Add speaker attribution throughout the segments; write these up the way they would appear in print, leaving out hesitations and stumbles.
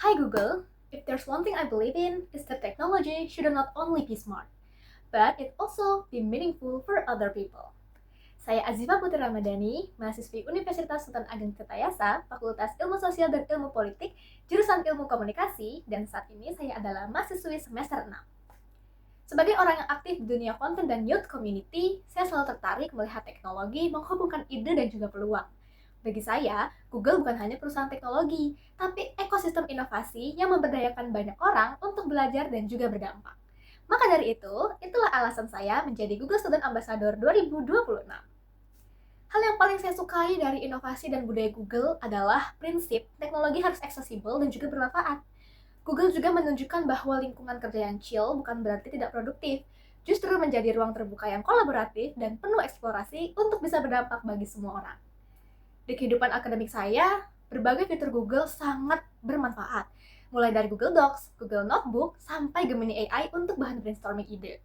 Speaker 1: Hi Google, if there's one thing I believe in, is that technology should not only be smart, but it also be meaningful for other people. Saya Azifa Putri Ramadhani, mahasiswi Universitas Sultan Ageng Tirtayasa, Fakultas Ilmu Sosial dan Ilmu Politik, jurusan Ilmu Komunikasi, dan saat ini saya adalah mahasiswi semester 6. Sebagai orang yang aktif di dunia konten dan youth community, saya selalu tertarik melihat teknologi menghubungkan ide dan juga peluang. Bagi saya, Google bukan hanya perusahaan teknologi, tapi ekosistem inovasi yang memberdayakan banyak orang untuk belajar dan juga berdampak. Maka dari itu, itulah alasan saya menjadi Google Student Ambassador 2026. Hal yang paling saya sukai dari inovasi dan budaya Google adalah prinsip teknologi harus aksesibel dan juga bermanfaat. Google juga menunjukkan bahwa lingkungan kerja yang chill bukan berarti tidak produktif, justru menjadi ruang terbuka yang kolaboratif dan penuh eksplorasi untuk bisa berdampak bagi semua orang. Di kehidupan akademik saya, berbagai fitur Google sangat bermanfaat, mulai dari Google Docs, Google Notebook, sampai Gemini AI untuk bahan brainstorming ide.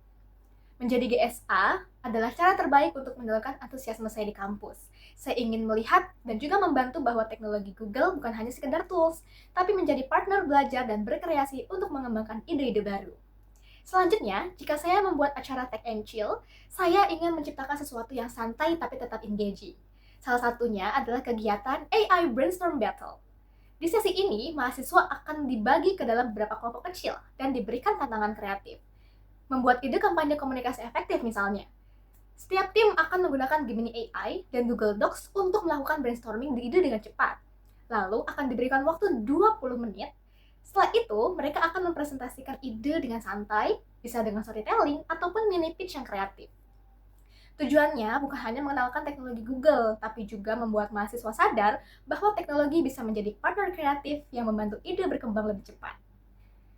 Speaker 1: Menjadi GSA adalah cara terbaik untuk menurunkan antusiasme saya di kampus. Saya ingin melihat dan juga membantu bahwa teknologi Google bukan hanya sekedar tools, tapi menjadi partner belajar dan berkreasi untuk mengembangkan ide-ide baru. Selanjutnya, jika saya membuat acara Tech and Chill, saya ingin menciptakan sesuatu yang santai tapi tetap engaging. Salah satunya adalah kegiatan AI Brainstorm Battle. Di sesi ini, mahasiswa akan dibagi ke dalam beberapa kelompok kecil dan diberikan tantangan kreatif. Membuat ide kampanye komunikasi efektif misalnya. Setiap tim akan menggunakan Gemini AI dan Google Docs untuk melakukan brainstorming di ide dengan cepat. Lalu akan diberikan waktu 20 menit. Setelah itu, mereka akan mempresentasikan ide dengan santai, bisa dengan storytelling, ataupun mini pitch yang kreatif. Tujuannya bukan hanya mengenalkan teknologi Google, tapi juga membuat mahasiswa sadar bahwa teknologi bisa menjadi partner kreatif yang membantu ide berkembang lebih cepat.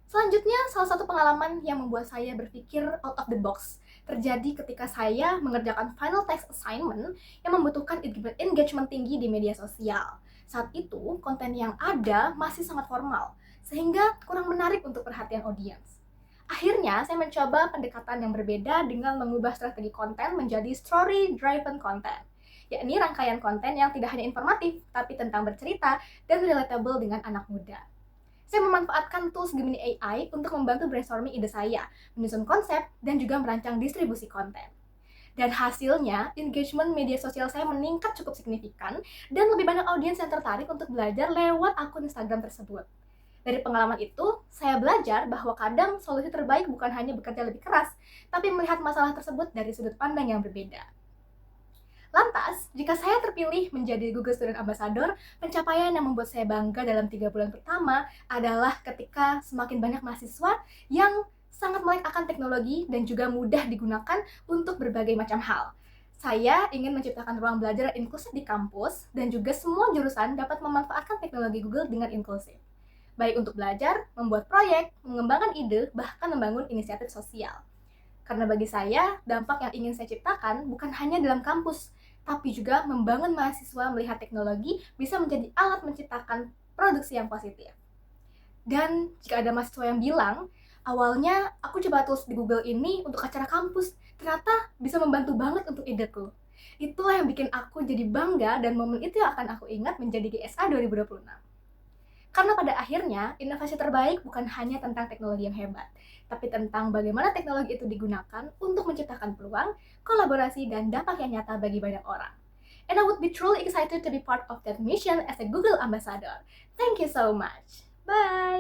Speaker 1: Selanjutnya, salah satu pengalaman yang membuat saya berpikir out of the box terjadi ketika saya mengerjakan final text assignment yang membutuhkan engagement tinggi di media sosial. Saat itu, konten yang ada masih sangat formal, sehingga kurang menarik untuk perhatian audiens. Akhirnya, saya mencoba pendekatan yang berbeda dengan mengubah strategi konten menjadi story-driven content, yakni rangkaian konten yang tidak hanya informatif, tapi tentang bercerita dan relatable dengan anak muda. Saya memanfaatkan tools Gemini AI untuk membantu brainstorming ide saya, menyusun konsep, dan juga merancang distribusi konten. Dan hasilnya, engagement media sosial saya meningkat cukup signifikan, dan lebih banyak audiens yang tertarik untuk belajar lewat akun Instagram tersebut. Dari pengalaman itu, saya belajar bahwa kadang solusi terbaik bukan hanya bekerja lebih keras, tapi melihat masalah tersebut dari sudut pandang yang berbeda. Lantas, jika saya terpilih menjadi Google Student Ambassador, pencapaian yang membuat saya bangga dalam 3 bulan pertama adalah ketika semakin banyak mahasiswa yang sangat melek akan teknologi dan juga mudah digunakan untuk berbagai macam hal. Saya ingin menciptakan ruang belajar inklusif di kampus dan juga semua jurusan dapat memanfaatkan teknologi Google dengan inklusif. Baik untuk belajar, membuat proyek, mengembangkan ide, bahkan membangun inisiatif sosial. Karena bagi saya, dampak yang ingin saya ciptakan bukan hanya dalam kampus, tapi juga membangun mahasiswa melihat teknologi bisa menjadi alat menciptakan produksi yang positif. Dan jika ada mahasiswa yang bilang, awalnya aku coba tools di Google ini untuk acara kampus, ternyata bisa membantu banget untuk ideku. Itulah yang bikin aku jadi bangga dan momen itu yang akan aku ingat menjadi GSA 2026. Karena pada akhirnya, inovasi terbaik bukan hanya tentang teknologi yang hebat, tapi tentang bagaimana teknologi itu digunakan untuk menciptakan peluang, kolaborasi, dan dampak yang nyata bagi banyak orang. And I would be truly excited to be part of that mission as a Google Ambassador. Thank you so much. Bye!